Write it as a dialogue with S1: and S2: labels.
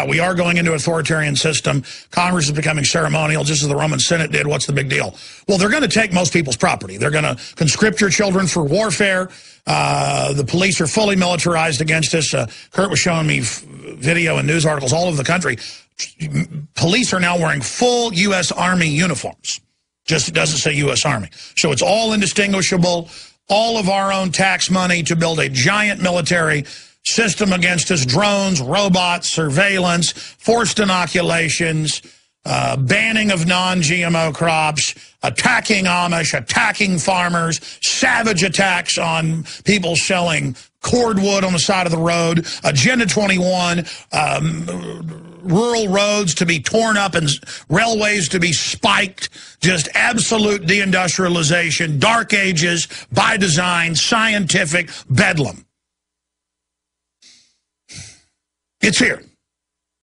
S1: We are going into an authoritarian system. Congress is becoming ceremonial, just as the Roman Senate did. What's the big deal? Well, they're going to take most people's property. They're going to conscript your children for warfare. The police are fully militarized against us. Kurt was showing me video and news articles all over the country. Police are now wearing full U.S. Army uniforms. Just it doesn't say U.S. Army. So it's all indistinguishable. All of our own tax money to build a giant military system against us, drones, robots, surveillance, forced inoculations, banning of non-GMO crops, attacking Amish, attacking farmers, savage attacks on people selling cordwood on the side of the road, Agenda 21, rural roads to be torn up and railways to be spiked, just absolute deindustrialization, dark ages, by design, scientific bedlam. It's here.